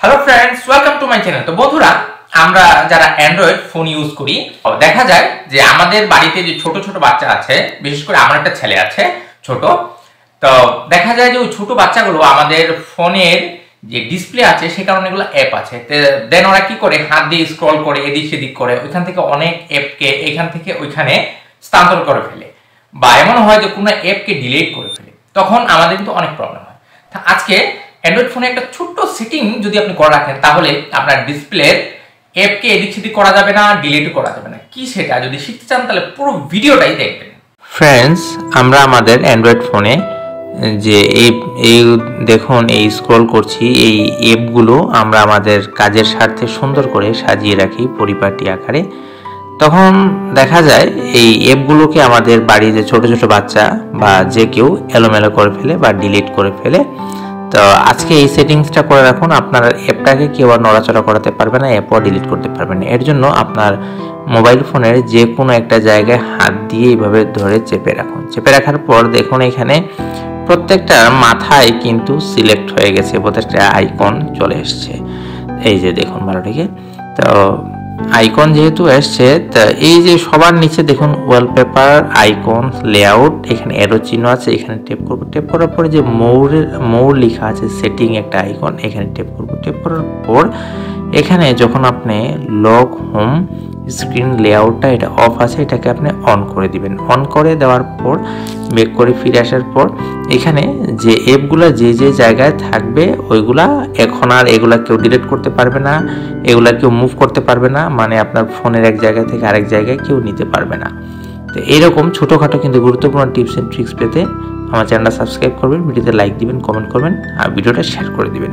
Hello friends, welcome to my channel. তো বন্ধুরা, আমরা যারা অ্যান্ড্রয়েড ফোন ইউজ করি দেখা যায় যে আমাদের বাড়িতে যে ছোট ছোট বাচ্চা আছে, বিশেষ করে আমার একটা ছেলে আছে ছোট। তো দেখা যায় যে ওই ছোট বাচ্চাগুলো আমাদের ফোনের যে ডিসপ্লে আছে সে কারণে এগুলো অ্যাপ আছে, দেন ওরা কি করে হাত দিয়ে স্ক্রল করে এদিক সেদিক করে ওইখান থেকে অনেক অ্যাপকে এখান থেকে ওইখানে স্থানান্তর করে ফেলে, বা এমন হয় যে কোনো অ্যাপকে ডিলিট করে ফেলে। তখন আমাদের কিন্তু অনেক প্রবলেম হয়। আজকে অ্যান্ড্রয়েড ফোনে একটা ছোট্ট সেটিং যদি আপনি করে রাখেন তাহলে আপনার ডিসপ্লের অ্যাপকে এদিক সেদিক করা যাবে না, ডিলিটও করা যাবে না। কি সেটা যদি শিখতে চান তাহলে পুরো ভিডিওটাই দেখবেন। ফ্রেন্ডস, আমরা আমাদের অ্যান্ড্রয়েড ফোনে যে এই দেখুন এই স্ক্রল করছি, এই অ্যাপগুলো আমরা আমাদের কাজের স্বার্থে সুন্দর করে সাজিয়ে রাখি পরিপাটি আকারে। তখন দেখা যায় এই অ্যাপগুলোকে আমাদের বাড়ির যে ছোট ছোট বাচ্চা বা যে কেউ এলোমেলো করে ফেলে বা ডিলিট করে ফেলে। তো আজকে এই সেটিংসটা করে রাখুন, আপনার অ্যাপটাকে কেউ আর নড়াচড়া করাতে পারবে না, অ্যাপও ডিলিট করতে পারবে না। এর জন্য আপনার মোবাইল ফোনের যে কোনো একটা জায়গায় হাত দিয়ে এইভাবে ধরে চেপে রাখুন। চেপে রাখার পর দেখুন এখানে প্রত্যেকটা মাথায় কিন্তু সিলেক্ট হয়ে গেছে, প্রত্যেকটা আইকন চলে এসছে। এই যে দেখুন ভালো থেকে, তো আইকন যেহেতু এসছে, তা এই যে সবার নিচে দেখুন ওয়ালপেপার আইকন লেআউট, এখানে এরো চিহ্ন আছে, এখানে টেপ করব। টেপ করার পরে যে মৌর লেখা আছে সেটিং একটা আইকন, এখানে টেপ করব। টেপ করার পর এখানে যখন আপনি লক হোম স্ক্রিন লেআউটটা এটা অফ আছে, এটাকে আপনি অন করে দিবেন। অন করে দেওয়ার পর ব্যাক করে ফিরে আসার পর এখানে যে অ্যাপগুলো যে যে জায়গায় থাকবে ওইগুলা এখন আর এগুলা কেউ ডিলিট করতে পারবে না, এগুলা কেউ মুভ করতে পারবে না, মানে আপনার ফোনের এক জায়গা থেকে আরেক জায়গায় কেউ নিতে পারবে না। তো এরকম ছোটোখাটো কিন্তু গুরুত্বপূর্ণ টিপস অ্যান্ড ট্রিক্স পেতে আমার চ্যানেলটা সাবস্ক্রাইব করবেন, ভিডিওতে লাইক দিবেন, কমেন্ট করবেন আর ভিডিওটা শেয়ার করে দিবেন।